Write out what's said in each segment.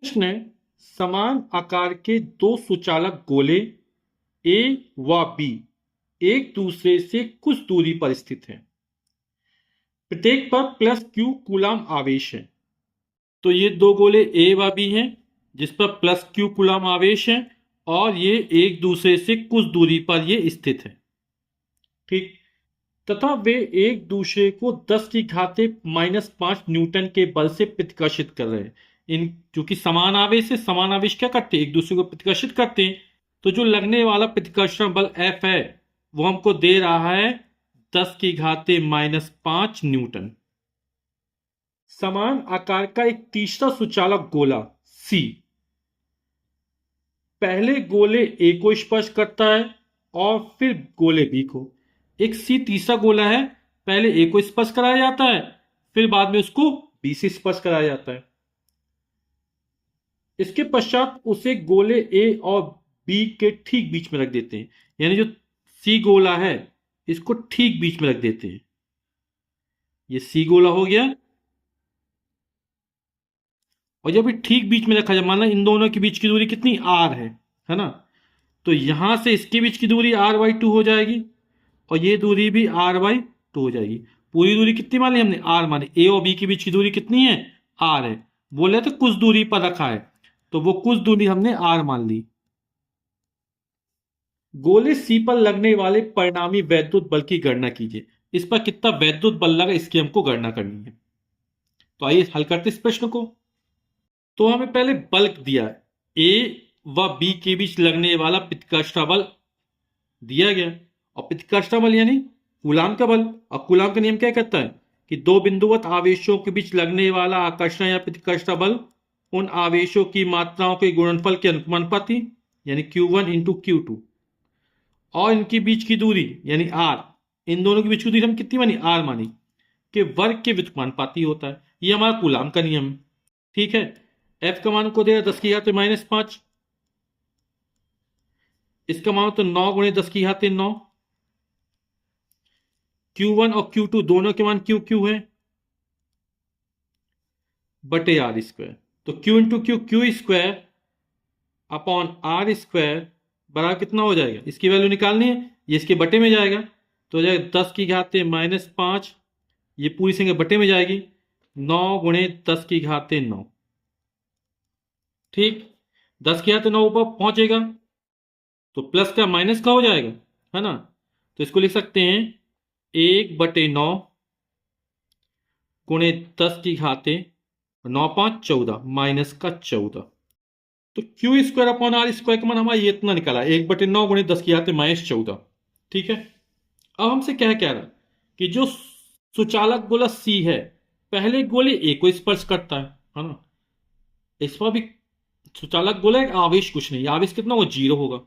प्रश्न है, समान आकार के दो सुचालक गोले ए व बी एक दूसरे से कुछ दूरी पर स्थित हैं। प्रत्येक पर प्लस क्यू कूलाम आवेश है। तो ये दो गोले ए व बी हैं जिस पर प्लस क्यू कूलाम आवेश है और ये एक दूसरे से कुछ दूरी पर ये स्थित है। ठीक। तथा वे एक दूसरे को 10 की घाते -5 न्यूटन के बल से प्रतिकर्षित कर रहे हैं। इन क्योंकि समान आवेश है, समान आवेश क्या करते हैं, एक दूसरे को प्रतिकर्षित करते हैं। तो जो लगने वाला प्रतिकर्षण बल F है वो हमको दे रहा है 10 की घाते -5 न्यूटन। समान आकार का एक तीसरा सुचालक गोला C पहले गोले A को स्पर्श करता है और फिर गोले B को। एक C तीसरा गोला है, पहले A को स्पर्श कराया जाता है फिर बाद में उसको B से स्पर्श कराया जाता है। इसके पश्चात उसे गोले A और B के ठीक बीच में रख देते हैं। यानी जो C गोला है इसको ठीक बीच में रख देते हैं। ये C गोला हो गया और जब ये ठीक बीच में रखा जाए, माना इन दोनों के बीच की दूरी कितनी R है ना, तो यहां से इसके बीच की दूरी R/2 हो जाएगी और ये दूरी भी R/2 हो जाएगी। पूरी दूरी कितनी मानी हमने, R मानी। ए और बी के बीच की दूरी कितनी है, R है। बोले तो कुछ दूरी पर रखा है तो वो कुछ दूरी हमने R मान ली। गोले C पर लगने वाले परिणामी वैद्युत बल की गणना कीजिए। इस पर कितना वैद्युत बल लगा इसकी हमको गणना करनी है। तो आइए हल करते इस प्रश्न को। तो हमें पहले बल दिया है, ए व बी के बीच लगने वाला प्रतिकर्षण बल दिया गया और प्रतिकर्षण बल यानी कूलाम का बल। और कूलाम का नियम क्या कहता है कि दो बिंदुवत आवेशों के बीच लगने वाला आकर्षण या प्रतिकर्षण बल उन आवेशों की मात्राओं के गुणनफल के अनुपाती यानी Q1 इंटू Q2 और इनके बीच की दूरी यानी R, इन दोनों के बीच की दूरी हम कितनी मानी, R मानी, के वर्ग के व्युत्क्रमानुपाती होता है। ये हमारा कूलाम का नियम है। ठीक है। F का मान को दे 10 की घाते -5, इसका मान तो 9 गुणे 10 की घाते 9। Q1 और Q2 दोनों के मान Q है बटे R²। तो Q into Q square upon R² बराबर कितना हो जाएगा, इसकी वैल्यू निकालनी है, ये इसके बटे में जाएगा तो हो जाएगा 10 की घाते -5, ये पूरी संख्या बटे में जाएगी 9 गुणे 10 की घाते 9। ठीक। 10 की घाते 9 ऊपर पहुंचेगा तो प्लस का माइनस का हो जाएगा, है ना। तो इसको लिख सकते हैं 1/9 गुणे 10 की घाते 9 5 14 माइनस का 14। तो Q² अपॉन R² का मान हमारा ये इतना निकला 1/9 गुणे 10 की घाते -14। ठीक है। अब हमसे क्या कह रहा कि जो सुचालक गोला C है पहले गोले A को स्पर्श करता है ना। इस पर भी सुचालक गोला आवेश कुछ नहीं, आवेश कितना हो 0 होगा।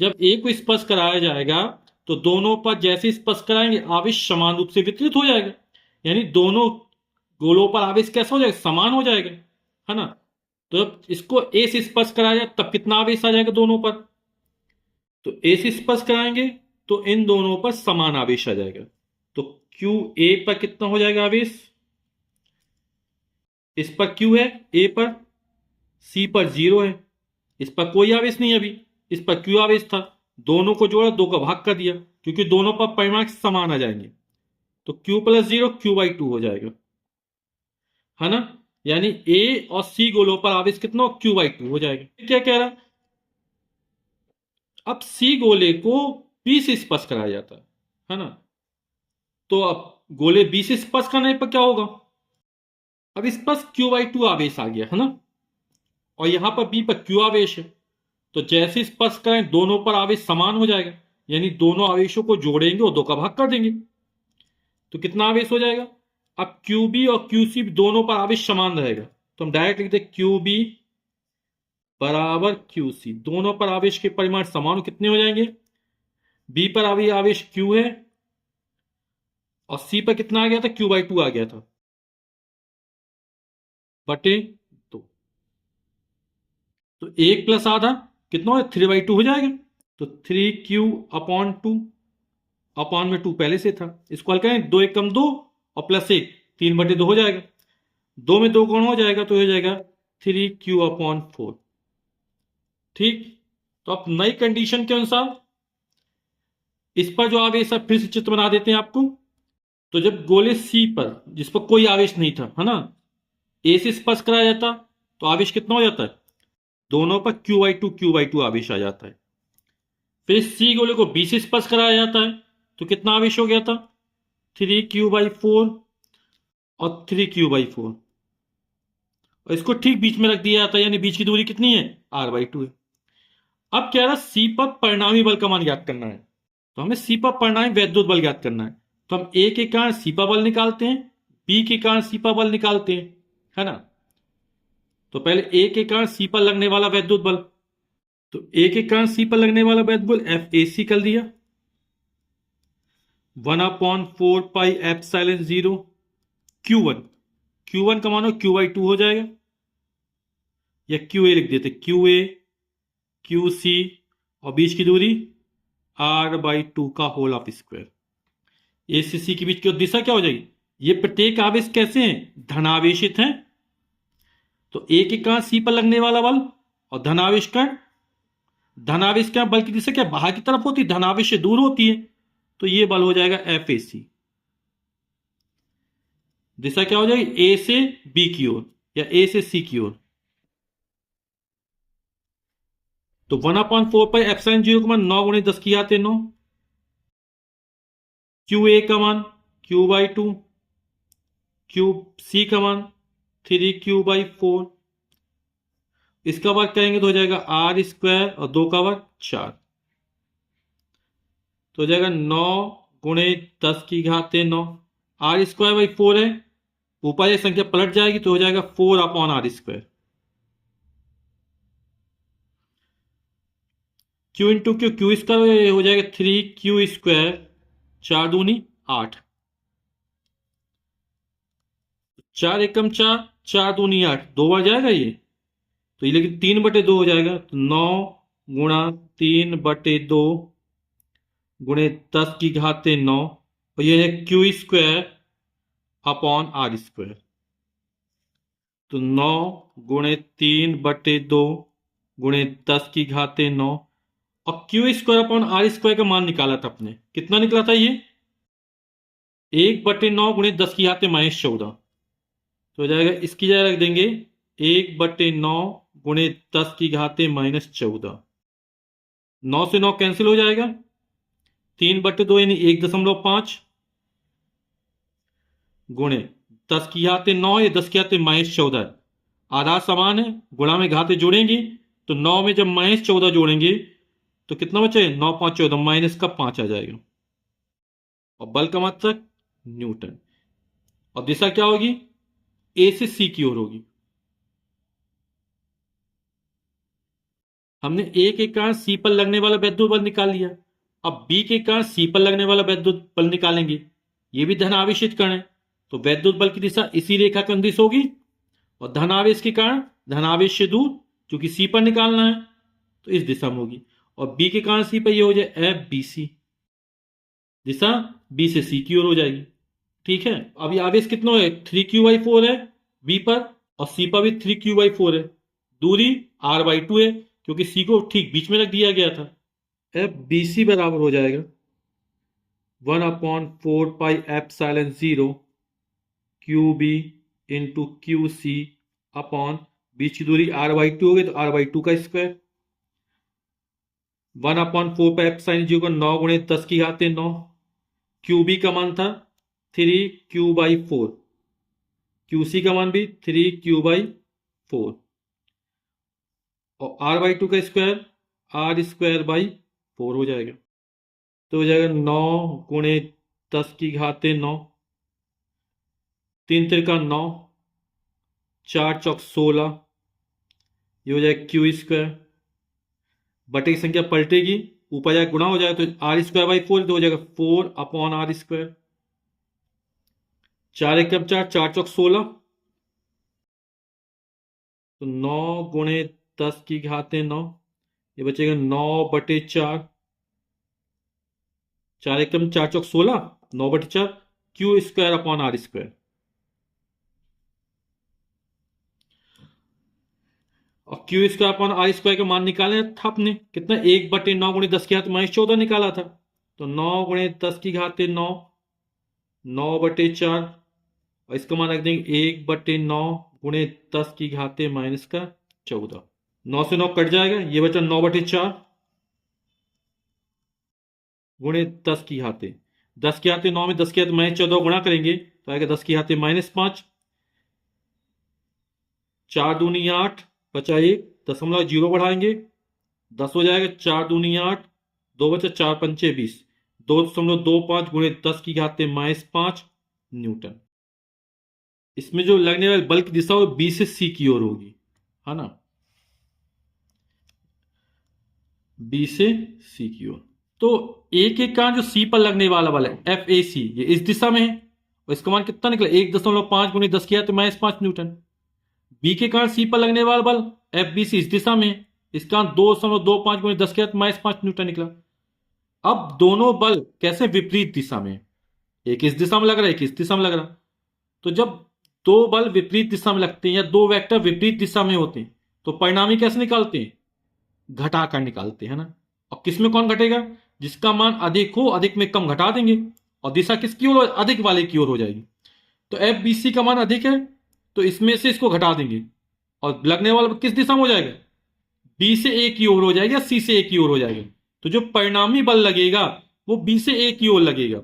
जब A को स्पर्श कराया जाएगा तो दोनों पर जैसे स्पर्श कराएंगे आवेश समान रूप से वितरित हो जाएगा। यानी दोनों गोलों पर आवेश कैसा हो जाएगा, समान हो जाएगा, है ना। तो जब इसको A से स्पर्श कराया जाए तब कितना आवेश आ जाएगा दोनों पर, तो A से स्पर्श कराएंगे तो इन दोनों पर समान आवेश आ जाएगा। तो QA पर कितना हो जाएगा आवेश, इस पर Q है A पर, C पर 0 है, इस पर कोई आवेश नहीं, अभी इस पर Q आवेश था, दोनों को जोड़ा 2 का भाग कर दिया क्योंकि दोनों पर परिमाण समान आ जाएंगे तो Q + 0 Q/2 हो जाएगा, है ना। यानी A और C गोलों पर आवेश कितना Q/2 हो जाएगा। क्या कह रहा, अब C गोले को B से स्पर्श कराया जाता है ना। तो अब गोले B से स्पर्श करने पर क्या होगा, अब इस पर Q/2 आवेश आ गया, है ना, और यहां पर B पर Q आवेश है। तो जैसे स्पर्श करें दोनों पर आवेश समान हो जाएगा, यानी दोनों आवेशों को जोड़ेंगे और 2 का भाग कर देंगे तो कितना आवेश हो जाएगा। अब QB और QC दोनों पर आवेश समान रहेगा तो हम डायरेक्ट लिखते QB बराबर QC, दोनों पर आवेश के परिमाण समान कितने हो जाएंगे, B पर अभी आवेश Q है और C पर कितना आ गया था, Q/2 आ गया था बटे 2। तो 1 प्लस आधा कितना हो, 3/2 हो जाएगा। तो 3Q/2 अपॉन में 2 पहले से था, इसको हल करें 2 1 कम 2 और +1 3/2 हो जाएगा। 2 में 2 गुण हो जाएगा तो हो जाएगा 3q/4। ठीक, तो अब नई कंडीशन के अनुसार इस पर जो आवेश है फिर से चित्र बना देते हैं आपको। तो जब गोले सी पर, जिस पर कोई आवेश नहीं था, है ना, ए से स्पर्श कराया जाता तो आवेश कितना हो जाता है, दोनों पर q/2 आवेश आ जाता है। फिर सी गोले को बी से स्पर्श कराया जाता है तो कितना आवेश हो गया था, 3q/4 और 3q/4, और इसको ठीक बीच में रख दिया जाता है, यानी बीच की दूरी कितनी है, r/2 है। अब क्या रहा, सी पर परिणामी बल का मान ज्ञात करना है, तो हमें सी पर परिणामी वैद्युत बल ज्ञात करना है। तो हम ए के कारण सी पर बल निकालते हैं, बी के कारण सी पर बल निकालते हैं, है ना। तो पहले ए के कारण सी पर लगने वाला वैद्युत बल, तो ए के कारण सी पर लगने वाला वैद्युत बल FAC कर दिया, 1/4πε0 Q1। Q1 का मानो Q/2 हो जाएगा, या QA लिख देते, QA QC, और बीच की दूरी r/2 का होल ऑफ स्क्वायर। ए से सी के बीच की दिशा क्या हो जाएगी, ये प्रत्येक आवेश कैसे हैं, धनावेशित हैं, तो ए के कारण सी पर लगने वाला बल और धनावेश का बल की दिशा क्या बाहर की तरफ होती है, धनावेश से दूर होती है, तो ये बल हो जाएगा FAC। दिशा क्या हो जाएगी, ए से बी की ओर या ए से सी की ओर। तो 1/4πε0 का मान 9 × 10⁻⁹, QA का मान q/2, QC का मान 3q/4, इसका वर्ग करेंगे तो हो जाएगा r² और 2 का वर्ग 4, तो हो जाएगा 9 × 10⁻⁹। r²/4 है, ऊपर ये संख्या पलट जाएगी तो हो जाएगा 4/r²। q into Q, q² हो जाएगा 3q², 4 दूनी 8, 4 एकम 4, 4 दूनी 8, 2 बार जाएगा ये, तो ये लेकिन 3/2 हो जाएगा, तो 9 × 3/2 × 10⁻⁹, और ये है q²/r²। तो 9 × 3/2 × 10⁻⁹, और q²/r² का मान निकाला था अपने, कितना निकला था ये, 1/9 × 10⁻⁻14, तो हो जाएगा, इसकी जगह रख देंगे 1/9 × 10⁻⁻14, 9 से 9 कैंसिल हो जाएगा, 3/2 यानी 1.5 गुणे 10⁻⁹ या 10⁻⁻14, आधार समान है, गुणा में घाते जोड़ेंगे तो 9 में जब -14 जोड़ेंगे तो कितना बचे, 9 × 5 = 14, माइनस का 5 आ जाएगा, और बल का मात्रक न्यूटन, और दिशा क्या होगी, ए से सी की ओर होगी। हमने ए के कारण सी पर लगने वाला वैद्युत बल निकाल लिया, अब बी के कारण सी पर लगने वाला वैद्युत बल निकालेंगे, ये भी धनावेशित कण है, तो वैद्युत बल की दिशा इसी रेखा के अनुदिश होगी, और धनावेश के कारण धनावेश से दूर, क्योंकि सी पर निकालना है तो इस दिशा में होगी, और बी के कारण सी पर ये हो जाए FBC, दिशा बी से सी की ओर हो जाएगी। ठीक है, अभी आवेश कितना है, 3q/4 है बी पर, और सी पर भी 3q/4 है, दूरी r/2 है, क्योंकि सी को ठीक बीच में रख दिया गया था। FBC बराबर हो जाएगा 1/4πε0 QB इंटू QC अपॉन, बीच की दूरी r/2 हो गई तो r/2 का स्क्वायर, 1/4πε0 को 9 × 10⁻⁹, QB का मान था 3q/4, QC का मान भी 3q/4, और r/2 का स्क्वायर r²/4 हो जाएगा, तो हो जाएगा 9 × 10⁻⁹, 3 × 3 = 9, 4 × 4 = 16, ये हो जाएगा q², बटे की संख्या पलटेगी, ऊपर जाकर गुणा हो जाएगा तो r²/4 तो हो जाएगा 4/r², 4 एकम 4, 4 × 16, तो 9 × 10⁻⁹, ये बचेगा 9/4, 4 एकम 4 × 16, 9/4, q²/r²। Q square upon R square का मान निकाले था अपने, कितना 1/9 गुणे 10 की घात -14 निकाला था। तो 9 गुणे 10 की घात 9, 9/4, और इसका मान रख देंगे 1/9 गुणे 10 की घात -14। 9 से 9 कट जाएगा, ये बचा 9/4 गुणे 10 की घाते, 10 की घाते 9 में 10 की घाते -14 गुणा करेंगे तो आएगा 10 की घाते -5, 4 दूनी 8, बचा 1, दशमलव 0 बढ़ाएंगे 10 हो जाएगा, 4 दूनी 8, 2 बचा 4 पंचे 20, 2.25 गुणे 10 की घाते -5 न्यूटन। इसमें जो लगने वाली बल की दिशा वो बी से सी की ओर होगी, है ना, बी से सी की ओर। तो ए के कारण जो सी पर लगने वाला बल है एफ ए सी, ये इस दिशा में है, और इसका मान कितना निकला 1.5 गुणे 10 की घाते -5 न्यूटन। बी के कारण सी पर लगने वाला बल एफ बी सी इस दिशा में है, इसका 2.25 गुणे 10 की घाते -5 न्यूटन निकला। अब दोनों बल कैसे विपरीत दिशा में, एक इस दिशा में लग रहा है, एक इस दिशा में लग रहा। तो जब दो बल विपरीत दिशा में लगते हैं या दो वेक्टर विपरीत दिशा में होते हैं तो परिणामी कैसे निकालते हैं, घटा कर निकालते हैं ना। और किसमें कौन घटेगा, जिसका मान अधिक हो अधिक में कम घटा देंगे, और दिशा किसकी ओर, अधिक वाले की ओर हो जाएगी। तो एफ बी सी का मान अधिक है तो इसमें से इसको घटा देंगे, और लगने वाला किस दिशा में हो जाएगा, बी से ए की ओर हो जाएगा या सी से ए की ओर हो जाएगा। तो जो परिणामी बल लगेगा वो बी से ए की ओर लगेगा,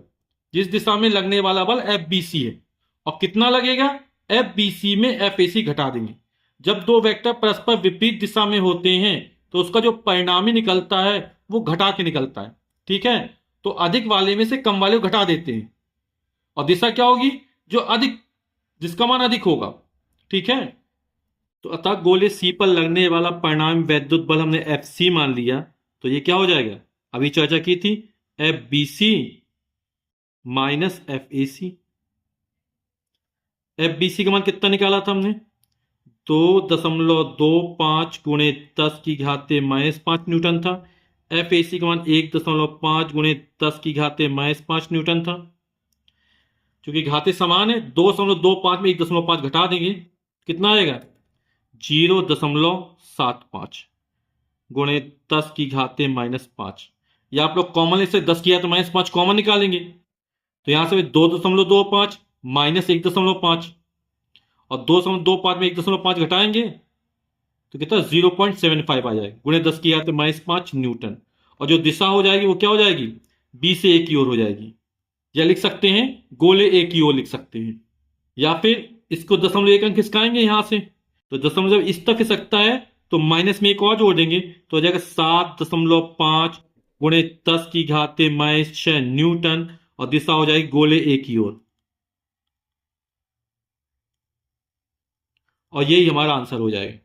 जिस दिशा में लगने वाला बल एफ बी सी है। और कितना लगेगा, एफ बी सी में एफ ए सी घटा देंगे। जब दो वेक्टर परस्पर विपरीत दिशा में होते हैं तो उसका जो परिणामी निकलता है वो घटा के निकलता है, ठीक है। तो अधिक वाले में से कम वाले को घटा देते हैं, और दिशा क्या होगी, जो अधिक, जिसका मान अधिक होगा, ठीक है। तो अतः गोले सी पर लगने वाला परिणामी वैद्युत बल हमने एफ सी मान लिया, तो ये क्या हो जाएगा, अभी चर्चा की थी, F B C minus F A C. F B C का मान कितना निकाला था हमने, 2.25 गुणे 10 की घाते -5 न्यूटन था। एफ ए सी का मान 1.5 गुणे 10 की घाते -5 न्यूटन था। क्योंकि घाते समान है, 2.25 में 1.5 घटा देंगे, कितना आएगा 0.75 गुणे 10 की घाते -5। या आप लोग कॉमन इससे 10 की घाते -5 कॉमन निकालेंगे, तो यहां से 2.25 माइनस 1.5, और 2.25 में 1.5 घटाएंगे तो कितना 0.75 आ जाएगा, गुणे 10 की घाते -5 न्यूटन। और जो दिशा हो जाएगी वो क्या हो जाएगी, बी से ए की ओर हो जाएगी। या लिख सकते हैं गोले ए की ओर लिख सकते हैं, या फिर इसको 0.1 अंक खिसकाएंगे यहां से, तो दशमलव जब इस तक खिसकता है तो माइनस में एक और जोड़ देंगे तो हो जाएगा 7.5 गुणे 10 की घाते -6 न्यूटन, और दिशा हो जाएगी गोले ए की ओर। और यही हमारा आंसर हो जाएगा।